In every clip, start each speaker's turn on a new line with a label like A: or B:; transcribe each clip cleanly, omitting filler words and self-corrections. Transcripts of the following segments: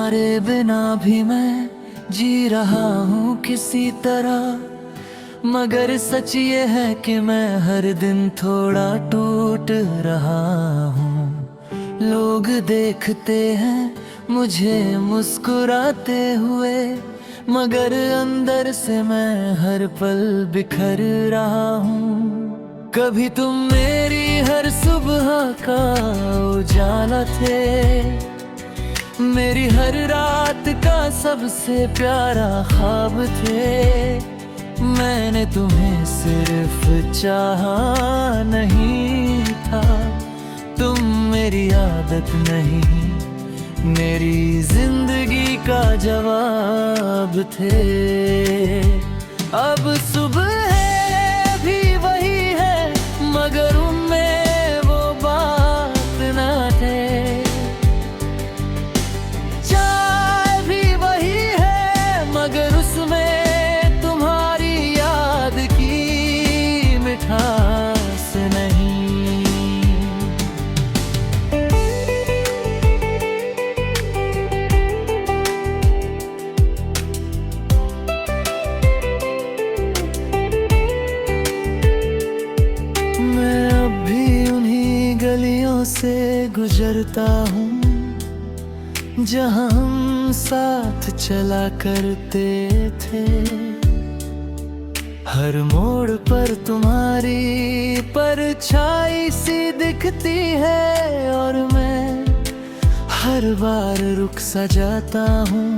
A: तुम्हारे बिना भी मैं जी रहा हूँ किसी तरह, मगर सच ये है कि मैं हर दिन थोड़ा टूट रहा हूँ। लोग देखते हैं मुझे मुस्कुराते हुए, मगर अंदर से मैं हर पल बिखर रहा हूँ। कभी तुम मेरी हर सुबह का उजाला थे, मेरी हर रात का सबसे प्यारा ख्वाब थे। मैंने तुम्हें सिर्फ चाहा नहीं था, तुम मेरी आदत नहीं, मेरी जिंदगी का जवाब थे। अब सुबह भी वही है, मगर उनमें वो बात ना थे। चाय भी वही है, मगर उसमें तुम्हारी याद की मिठास नहीं। गलियों से गुजरता हूँ जहाँ हम साथ चला करते थे। हर मोड़ पर तुम्हारी परछाई सी दिखती है, और मैं हर बार रुक सा जाता हूँ।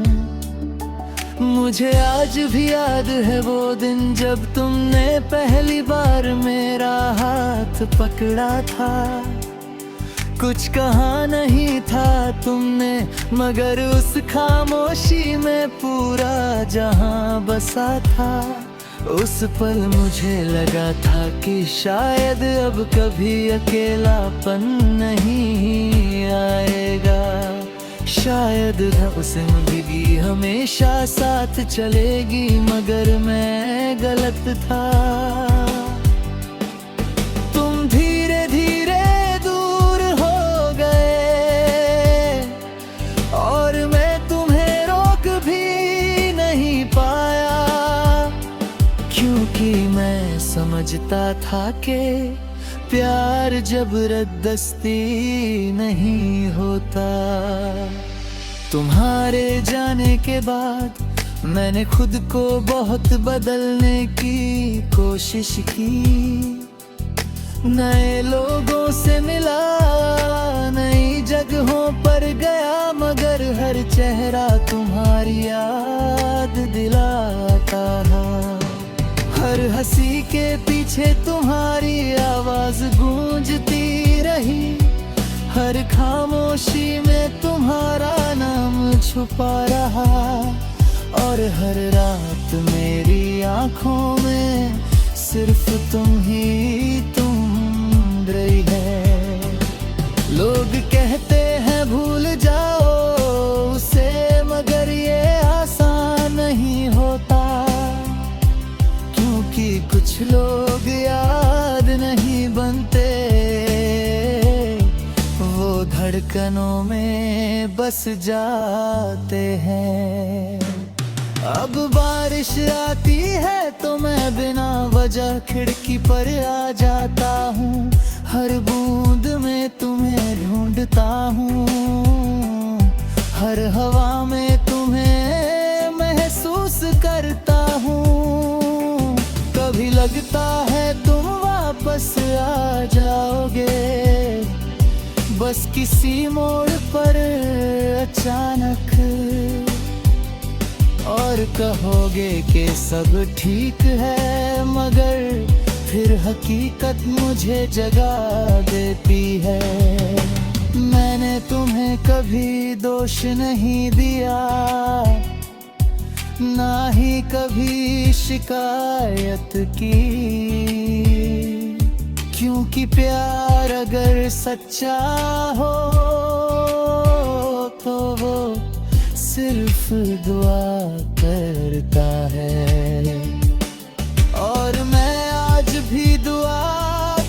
A: मुझे आज भी याद है वो दिन जब तुमने पहली बार मेरा हाथ पकड़ा था। कुछ कहा नहीं था तुमने, मगर उस खामोशी में पूरा जहां बसा था। उस पल मुझे लगा था कि शायद अब कभी अकेलापन नहीं आएगा, शायद जिंदगी हमेशा साथ चलेगी, मगर मैं गलत था। तुम धीरे धीरे दूर हो गए और मैं तुम्हें रोक भी नहीं पाया, क्योंकि मैं समझता था कि प्यार जबरदस्ती नहीं होता। तुम्हारे जाने के बाद मैंने खुद को बहुत बदलने की कोशिश की। नए लोगों से मिला, नई जगहों पर गया, मगर हर चेहरा तुम्हारी याद दिलाता था। हर हंसी के पीछे तुम्हारी आवाज गूंजती रही, हर खामोशी में तुम्हारा नाम छुपा रहा, और हर रात मेरी आंखों में सिर्फ तुम ही तुम रही है। लोग कहते हैं भूल जाओ उसे, मगर ये आसान नहीं होता, क्योंकि कुछ लोग याद नहीं बनते, वो धड़कनों में बस जाते हैं। अब बारिश आती है तो मैं बिना वजह खिड़की पर आ जाता हूँ, हर बूंद में तुम्हें ढूंढता हूँ, हर हवा में तुम्हें महसूस करता हूँ। कभी लगता है तुम वापस आ जाओगे, बस किसी मोड़ पर अचानक, और कहोगे कि सब ठीक है, मगर फिर हकीकत मुझे जगा देती है। मैंने तुम्हें कभी दोष नहीं दिया, ना ही कभी शिकायत की, क्योंकि प्यार अगर सच्चा हो तो वो सिर्फ दुआ करता है। और मैं आज भी दुआ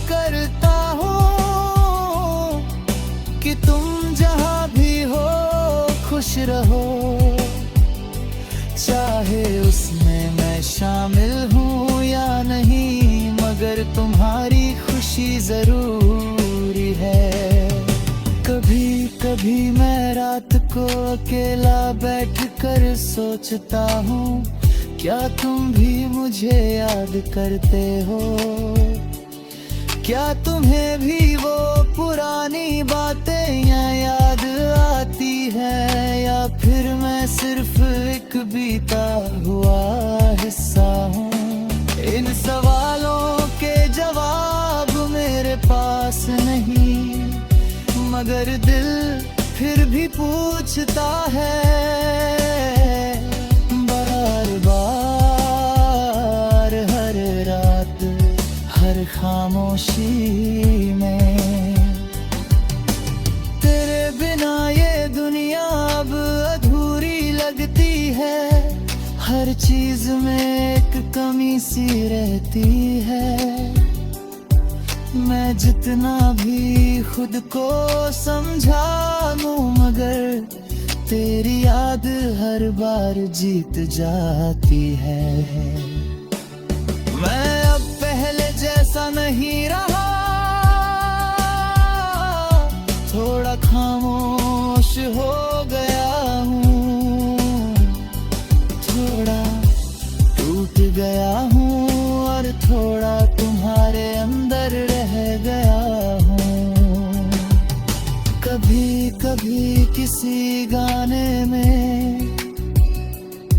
A: करता हूँ कि तुम जहाँ भी हो खुश रहो। चाहे उसमें मैं शामिल हूँ या नहीं, मगर तुम्हारी खुशी जरूरी है। कभी कभी मैं रात को अकेला बैठकर सोचता हूँ, क्या तुम भी मुझे याद करते हो? क्या तुम्हें भी वो पुरानी बातें याद आती है, या फिर मैं सिर्फ एक बीता हुआ हिस्सा हूँ? इन सवालों के जवाब मेरे पास नहीं, मगर दिल फिर भी पूछता है बार बार, हर रात हर खामोशी में। तेरे बिना ये दुनिया अब अधूरी लगती है, हर चीज में एक कमी सी रहती है। मैं जितना भी खुद को समझा लूं, मगर तेरी याद हर बार जीत जाती है। मैं अब पहले जैसा नहीं रहा, थोड़ा खामोश हो गया हूँ, थोड़ा टूट गया हूँ, और थोड़ा तुम्हारे अंदर रह गया हूँ। कभी कभी किसी गाने में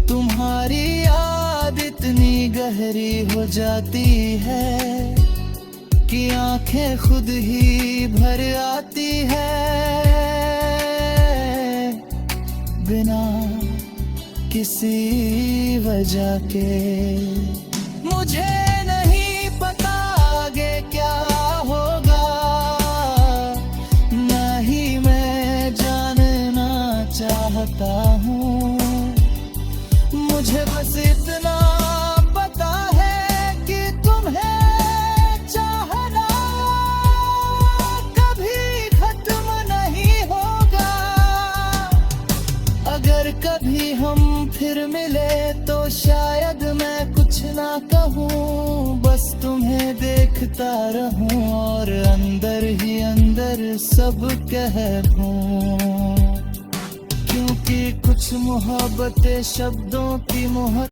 A: तुम्हारी याद इतनी गहरी हो जाती है कि आंखें खुद ही भर आती है, बिना किसी वजह के। मुझे नहीं पता आगे क्या होगा, ना ही मैं जानना चाहता हूँ। मुझे बस इतना पता है कि तुम्हें चाहना कभी खत्म नहीं होगा। अगर कभी हम फिर मिले तो शायद मैं कुछ ना कहूँ, बस तुम्हें देखता रहूं और अंदर ही अंदर सब कह दूं। क्योंकि कुछ मोहब्बतें शब्दों की मोहब्बत